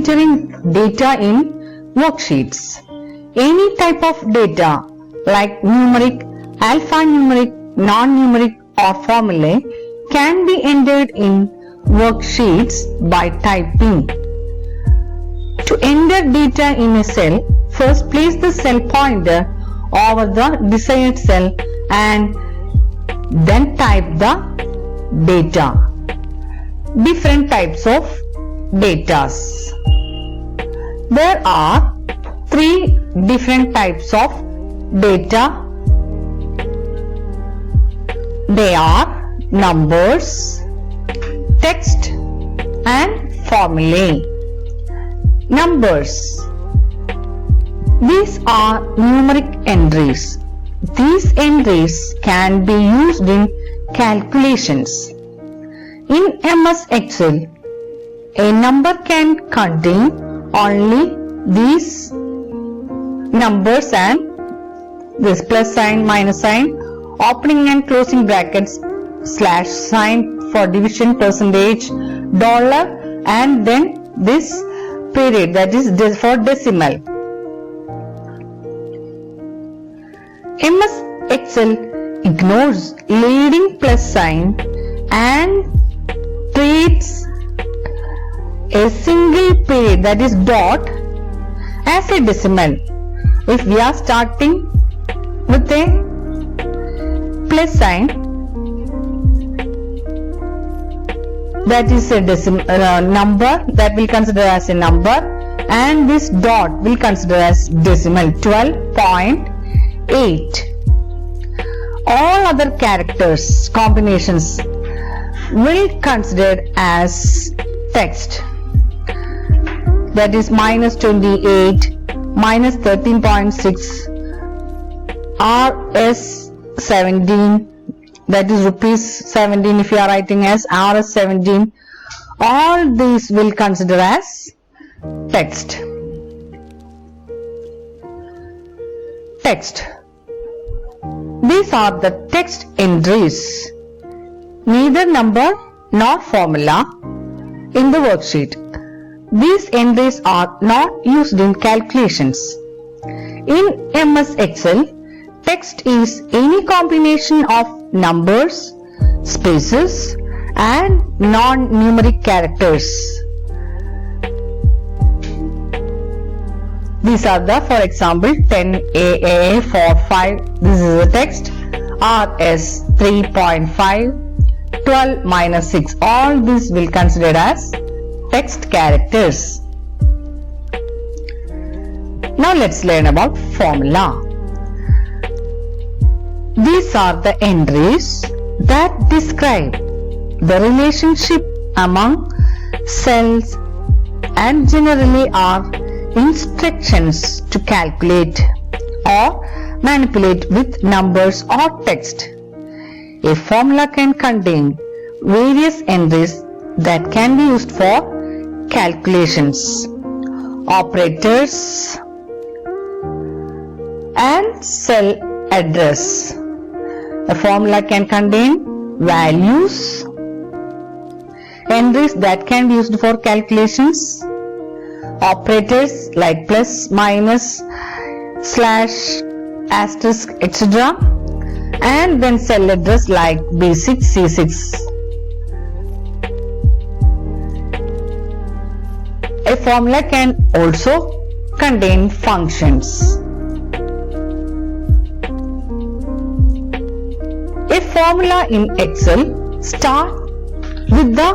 entering data in worksheets. Any type of data like numeric, alphanumeric, non-numeric or formulae can be entered in worksheets by typing. To enter data in a cell, first place the cell pointer over the desired cell and then type the data. Different types of datas. There are 3 different types of data. They are numbers, text and formulae. Numbers. These are numeric entries. These entries can be used in calculations. In MS Excel, a number can contain only these numbers and this plus sign, minus sign, opening and closing brackets, slash sign for division, percentage, dollar, and then this period, that is for decimal. MS Excel ignores leading plus sign and treats a single period, that is dot, as a decimal. If we are starting with a plus sign, that is a decimal number, that will consider as a number, and this dot will consider as decimal 12.8. All other characters combinations will considered as text, that is minus 28, minus 13.6, Rs 17, that is rupees 17 if you are writing as Rs 17. All these will consider as text. Text. These are the text entries, neither number nor formula in the worksheet. These entries are not used in calculations. In MS Excel, text is any combination of numbers, spaces, and non-numeric characters. These are the, for example, 10AA45, this is the text, RS 3.5, 12 minus 6, all these will considered as text characters. Now let's learn about formula. These are the entries that describe the relationship among cells and generally are instructions to calculate or manipulate with numbers or text. A formula can contain various entries that can be used for calculations, operators, and cell address. A formula can contain values, entries that can be used for calculations, operators like plus, minus, slash, asterisk, etc., and then cell address like B6, C6. A formula can also contain functions. A formula in Excel starts with the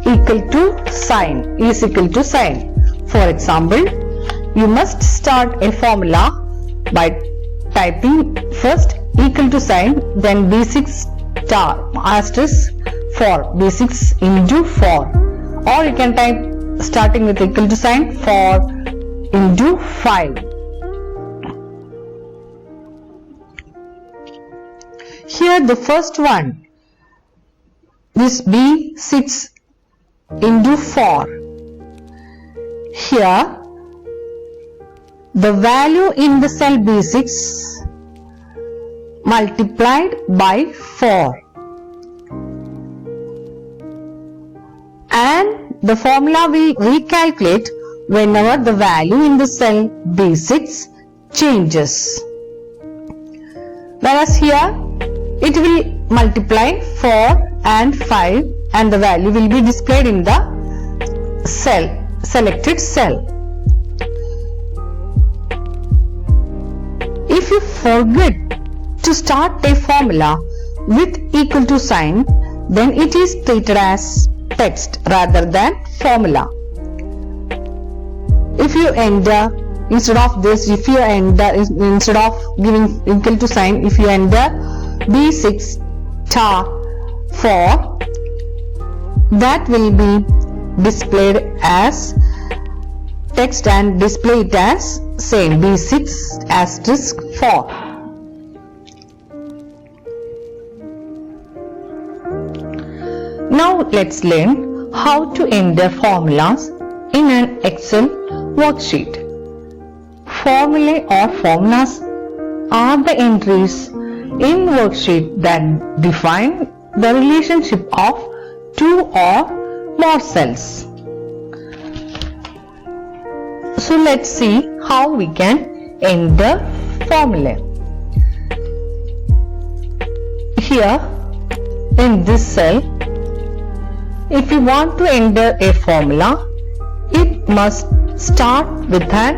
equal to sign, is equal to sign. For example, you must start a formula by typing first equal to sign, then B6 star asterisk 4, B6 into 4, or you can type starting with equal to sign 4 into 5. Here the first one, this B6 into 4. Here the value in the cell B6 multiplied by 4, and the formula will recalculate whenever the value in the cell B6 changes. Whereas here it will multiply 4 and 5 and the value will be displayed in the selected cell. If you forget to start a formula with equal to sign, then it is treated as text rather than formula. If you enter instead of this, instead of giving equal to sign, if you enter B6 star 4, that will be displayed as text and display it as same B6 asterisk 4. Now let's learn how to enter formulas in an Excel worksheet. Formulae or formulas are the entries in worksheet that define the relationship of two or more cells. So let's see how we can enter formulae. Here in this cell, if you want to enter a formula, it must start with an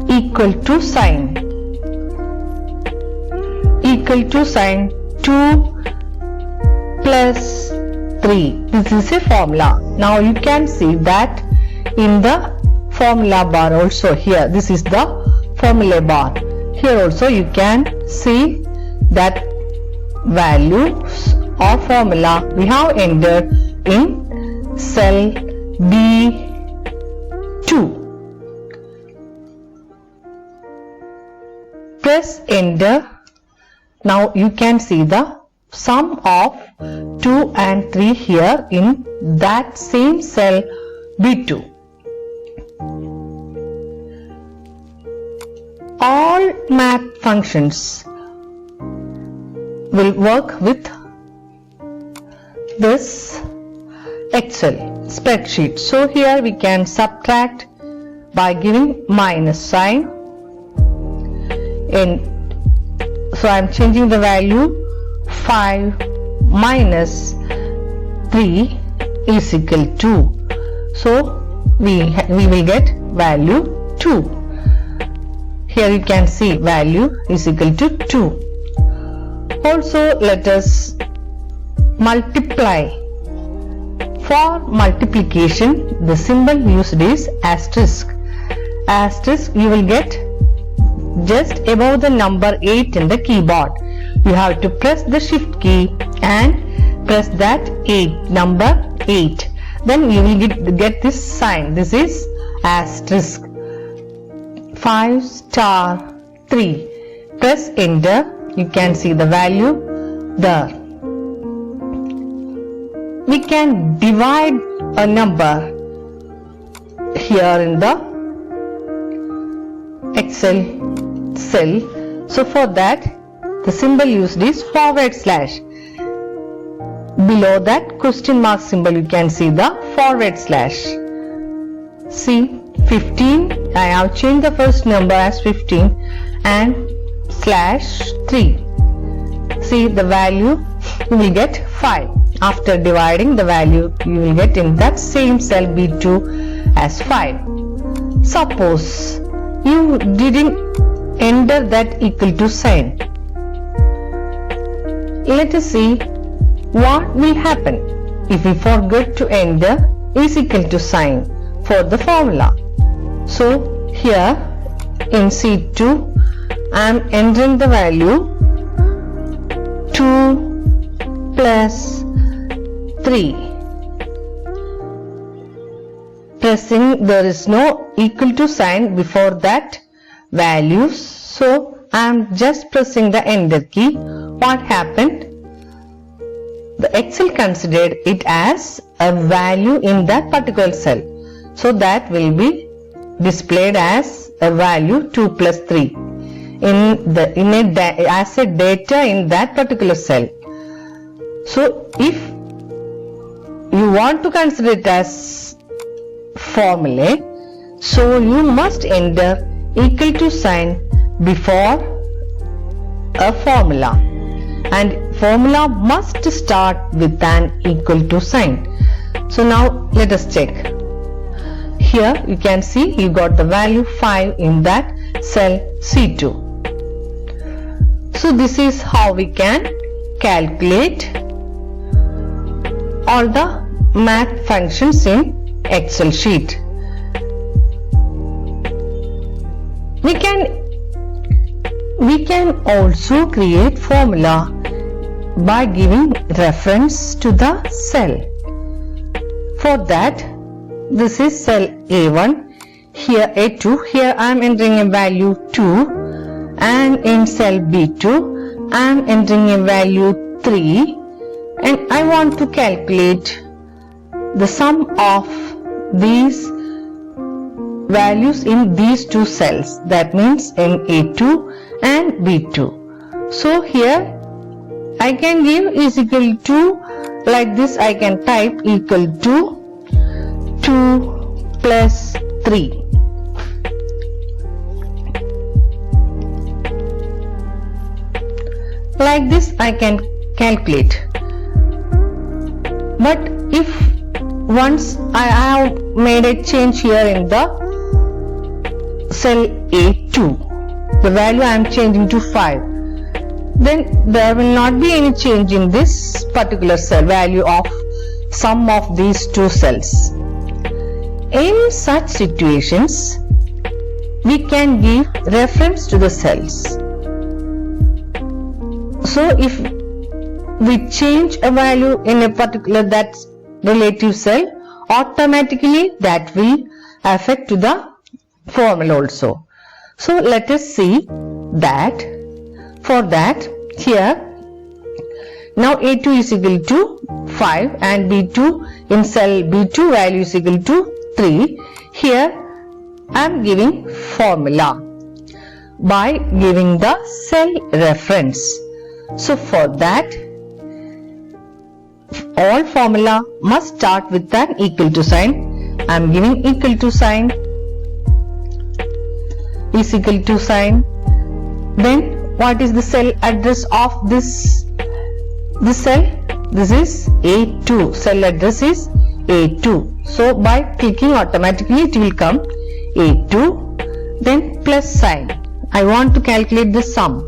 equal to sign. Equal to sign 2 plus 3. This is a formula. Now you can see that in the formula bar also here. This is the formula bar. Here also you can see that values or formula we have entered in cell B2. Press enter. Now you can see the sum of 2 and 3 here in that same cell B2. All math functions will work with this Excel spreadsheet. So here we can subtract by giving minus sign. So I am changing the value 5 minus 3 is equal to. So we will get value 2. Here you can see value is equal to 2. Also let us multiply. For multiplication, the symbol used is asterisk. Asterisk you will get just above the number 8 in the keyboard. You have to press the shift key and press that number 8. Then you will get this sign. This is asterisk. 5 star 3. Press enter. You can see the value there. We can divide a number here in the Excel cell. So for that the symbol used is forward slash. Below that question mark symbol you can see the forward slash. See 15, I have changed the first number as 15 and slash 3. See the value you will get 5. After dividing the value you will get in that same cell B2 as 5. Suppose you didn't enter that equal to sign. Let us see what will happen if we forget to enter is equal to sign for the formula. So here in C2 I am entering the value 2 plus 3. Pressing, there is no equal to sign before that values, so I am just pressing the enter key. What happened? The Excel considered it as a value in that particular cell, so that will be displayed as a value 2 plus 3 as a data in that particular cell. So if you want to consider it as formulae, So you must enter equal to sign before a formula, and formula must start with an equal to sign. So now let us check. Here you can see you got the value 5 in that cell C2. So this is how we can calculate all the math functions in Excel sheet. We can also create formula by giving reference to the cell. For that, this is cell A1, here A2, here I am entering a value 2, and in cell B2 I am entering a value 3, and I want to calculate the sum of these values in these two cells, that means in A2 and B2. So here I can give is equal to, like this I can type equal to 2 plus 3. Like this I can calculate. But if once I have made a change here in the cell A2, the value I am changing to 5, then there will not be any change in this particular cell value of sum of these two cells. In such situations, we can give reference to the cells. So if we change a value in a particular that relative cell, automatically that will affect to the formula also. So let us see that. For that, here now A2 is equal to 5 and B2 in cell B2 value is equal to 3. Here I am giving formula by giving the cell reference. So for that, all formula must start with an equal to sign. I am giving equal to sign, is equal to sign. Then what is the cell address of this cell? This is A2. Cell address is A2. So by clicking, automatically it will come A2. Then plus sign. I want to calculate the sum.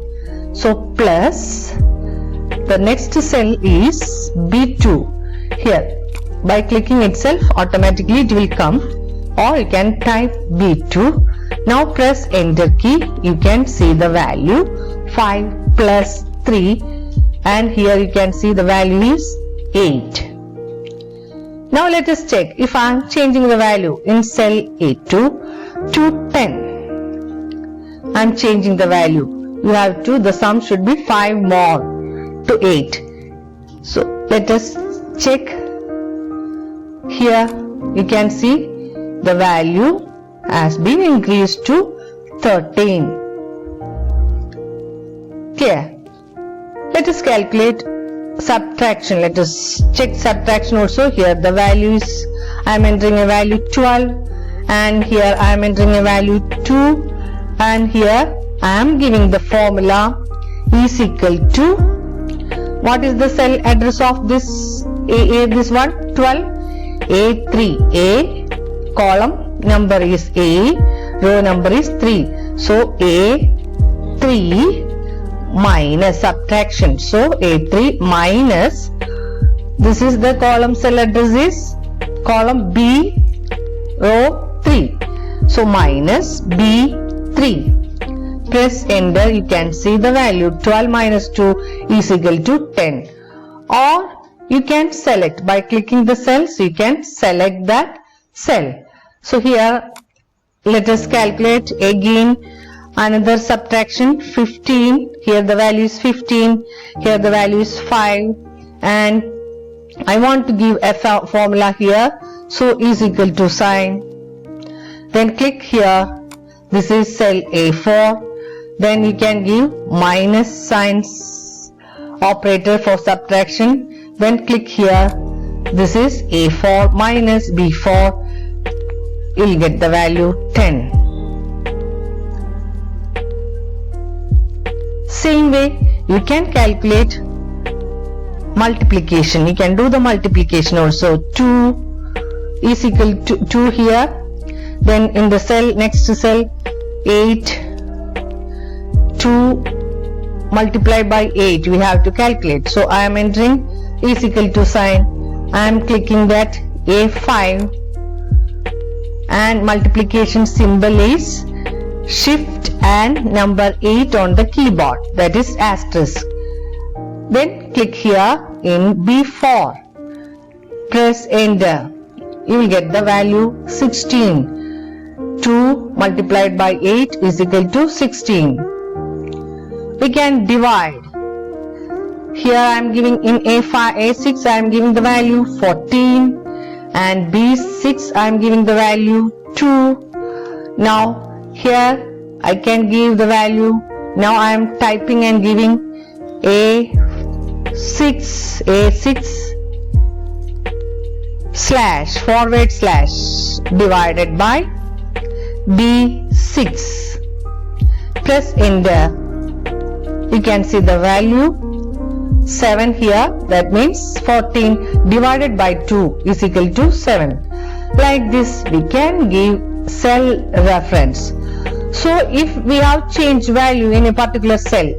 So plus, the next cell is B2. Here by clicking itself, automatically it will come, or you can type B2. Now press enter key. You can see the value 5 plus 3, and here you can see the value is 8. Now let us check if I am changing the value in cell A2 to 10. I am changing the value. You have to, the sum should be 5 more to 8. So let us check. Here you can see the value has been increased to 13. Okay. Let us calculate subtraction. Let us check subtraction also. Here the value is, I am entering a value 12, and here I am entering a value 2, and here I am giving the formula is equal to, what is the cell address of this this one? 12. A3. A column number is A, row number is 3. So A3 minus subtraction. So A3 minus, this is the column cell address is column B, row 3. So minus B3. Press enter, you can see the value 12 minus 2 is equal to 10. Or you can select by clicking the cells, you can select that cell. So here let us calculate again another subtraction. 15, here the value is 15, here the value is 5, and I want to give a formula here, so is equal to sign. Then click here, this is cell A4. Then you can give minus signs operator for subtraction. Then click here, this is A4 minus B4. you'll get the value 10. Same way, you can calculate multiplication. You can do the multiplication also. 2 is equal to 2 here. Then in the cell, next to cell, 8. 2 multiplied by 8 we have to calculate. So I am entering is equal to sign. I am clicking that A5 and multiplication symbol is shift and number 8 on the keyboard, that is asterisk. Then click here in B4, press enter. You will get the value 16. 2 multiplied by 8 is equal to 16. We can divide. Here I am giving in A6 I am giving the value 14 and B6 I am giving the value 2. Now here I can give the value. Now I am typing and giving A6 slash forward slash divided by B6. Press enter. You can see the value 7 here, that means 14 divided by 2 is equal to 7. Like this we can give cell reference. So if we have changed value in a particular cell,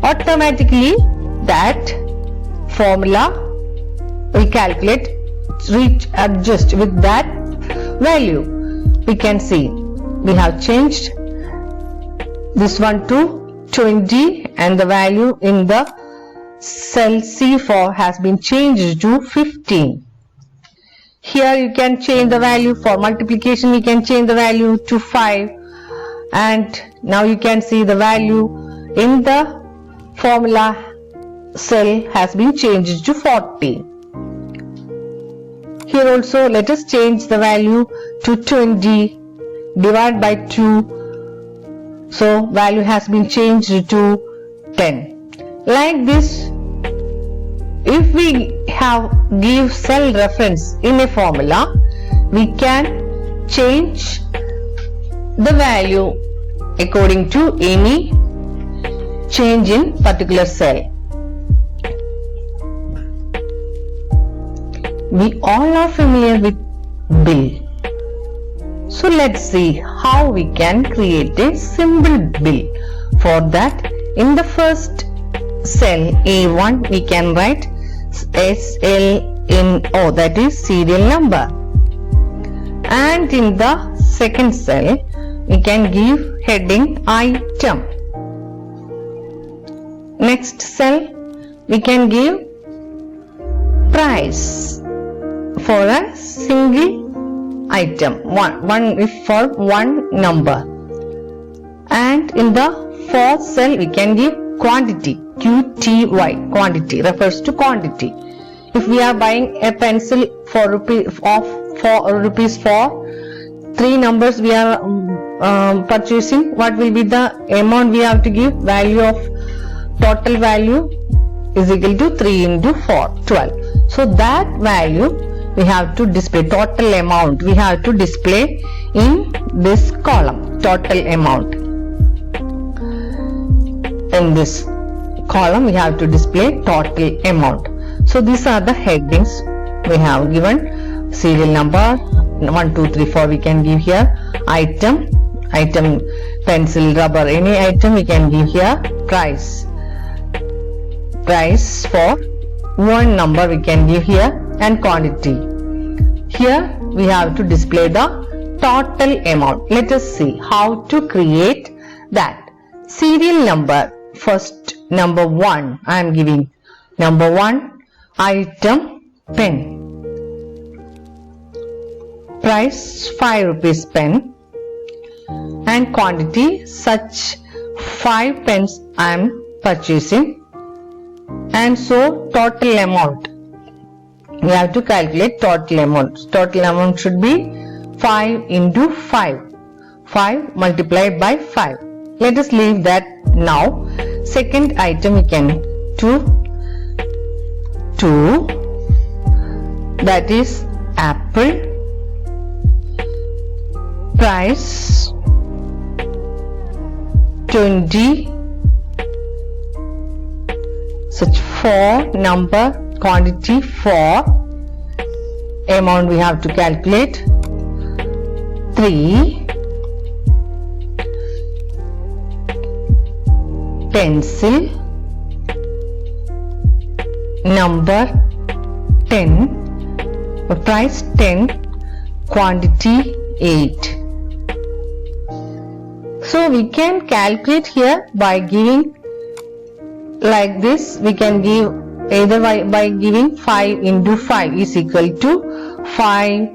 automatically that formula will calculate, adjust with that value. We can see we have changed this one to 20 and the value in the cell C4 has been changed to 15. Here you can change the value for multiplication. You can change the value to 5 and now you can see the value in the formula cell has been changed to 40. Here also let us change the value to 20 divided by 2. So value has been changed to 10. Like this, if we give cell reference in a formula, we can change the value according to any change in particular cell. We all are familiar with bill. So let's see how we can create a simple bill. For that, in the first cell A1 we can write SLNO, that is serial number, and in the second cell we can give heading item. Next cell we can give price for a single item, one if for one number, and in the fourth cell we can give quantity, QTY, quantity refers to quantity. If we are buying a pencil for rupees for 3 numbers we are purchasing, what will be the amount we have to give? Value of total value is equal to 3 into 4, 12. So that value we have to display, total amount we have to display in this column, total amount. In this column we have to display total amount. So these are the headings we have given. Serial number 1, 2, 3, 4 we can give here. Item, pencil, rubber, any item we can give here. Price for one number we can give here, and quantity. Here we have to display the total amount. Let us see how to create that. Serial number, first number 1 I am giving number 1, item pen, price 5 rupees pen, and quantity such 5 pens I am purchasing, and so total amount we have to calculate total amount. Total amount should be 5 into 5, 5 multiplied by 5. Let us leave that now. Second item we can do 2, that is apple, price 20, such 4, number, quantity 4, amount we have to calculate 3, pencil, number 10, price 10, quantity 8. So we can calculate here by giving like this. We can give either by giving 5 into 5 is equal to 5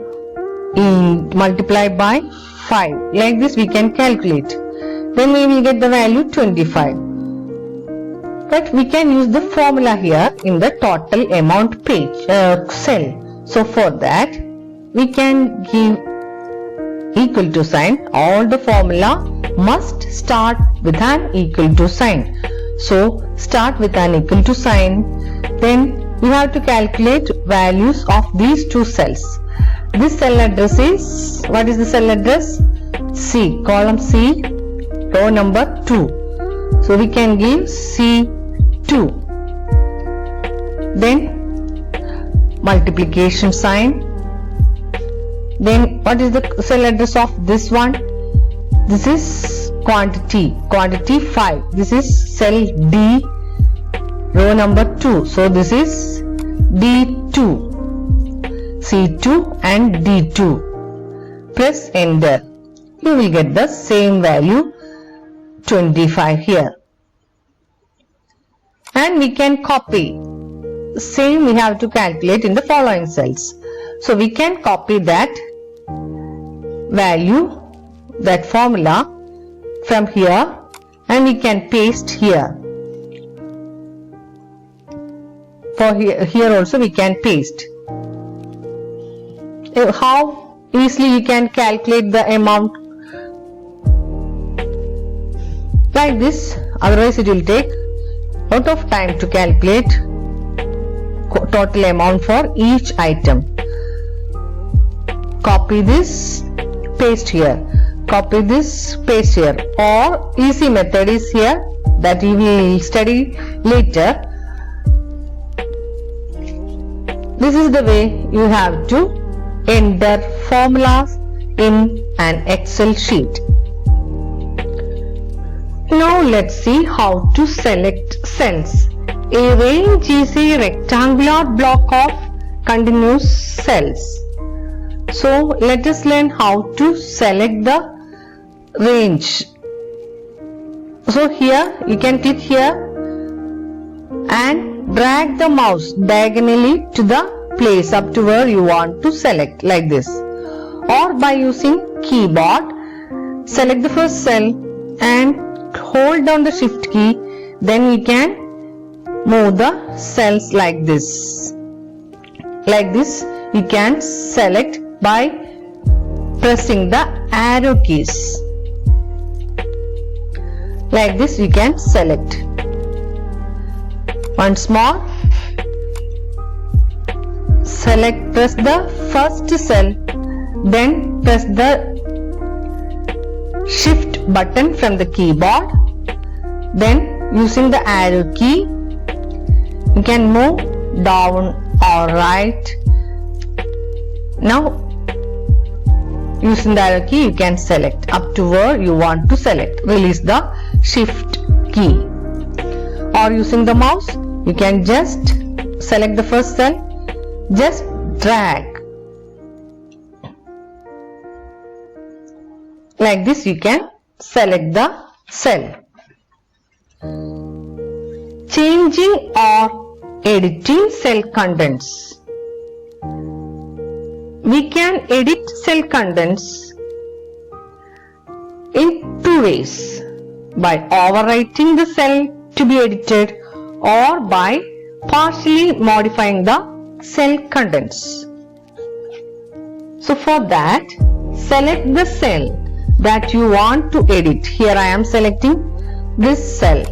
multiplied by 5. Like this we can calculate. Then we will get the value 25. But we can use the formula here in the total amount page cell. So for that we can give equal to sign. All the formula must start with an equal to sign. So start with an equal to sign. Then you have to calculate values of these two cells. This cell address is, what is the cell address? C, column C, row number 2. So we can give C2. Then multiplication sign. Then what is the cell address of this one? This is quantity 5. This is cell D, row number 2. So this is D2, C2 and D2. Press enter. You will get the same value 25 here. And we can copy. Same we have to calculate in the following cells. So we can copy that value, that formula from here, and we can paste here. For here also we can paste. How easily you can calculate the amount? Like this, otherwise it will take a lot of time to calculate total amount for each item. Copy this, paste here. Copy this, paste here. Or easy method is here that you will study later. This is the way you have to enter formulas in an Excel sheet. Now let's see how to select cells. A range is a rectangular block of continuous cells. So let us learn how to select the range. So here you can click here and drag the mouse diagonally to the place up to where you want to select, like this. Or by using keyboard, select the first cell and hold down the shift key. Then we can move the cells like this. Like this you can select by pressing the arrow keys. Like this you can select. Once more, press the first cell, then press the shift button from the keyboard. Then using the arrow key you can move down or right. Now using the arrow key you can select up to where you want to select. Release the shift key. Or using the mouse you can just select the first cell, just drag. Like this you can select the cell. Changing or editing cell contents. We can edit cell contents in two ways: by overwriting the cell to be edited or by partially modifying the cell contents. So for that, select the cell that you want to edit. Here I am selecting this cell.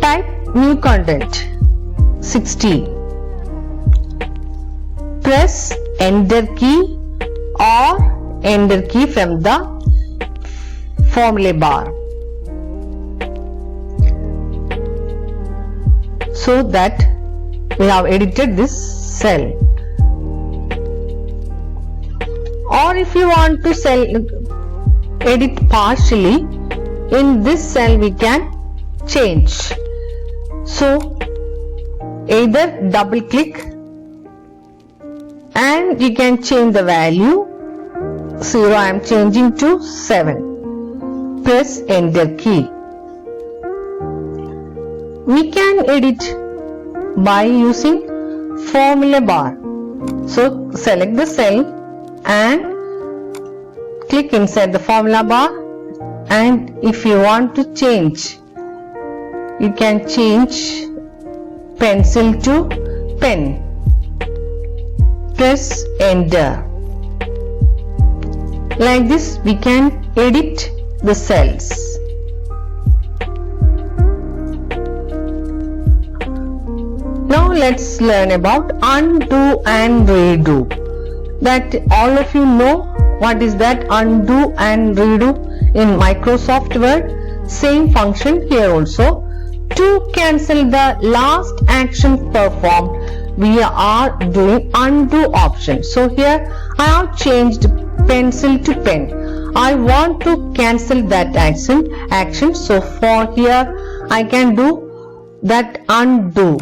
Type new content 60. Press enter key or enter key from the formula bar. So that we have edited this cell. Or if you want to edit partially, in this cell we can change. So either double click and you can change the value. 0 I am changing to 7. Press enter key. We can edit by using formula bar. So select the cell and click inside the formula bar, and if you want to change, you can change pencil to pen. Press enter. Like this we can edit the cells. Now let's learn about undo and redo. That all of you know what is that undo and redo in Microsoft Word. Same function here also. To cancel the last action performed, we are doing undo option. So here I have changed pencil to pen. I want to cancel that action. So for here I can do that undo.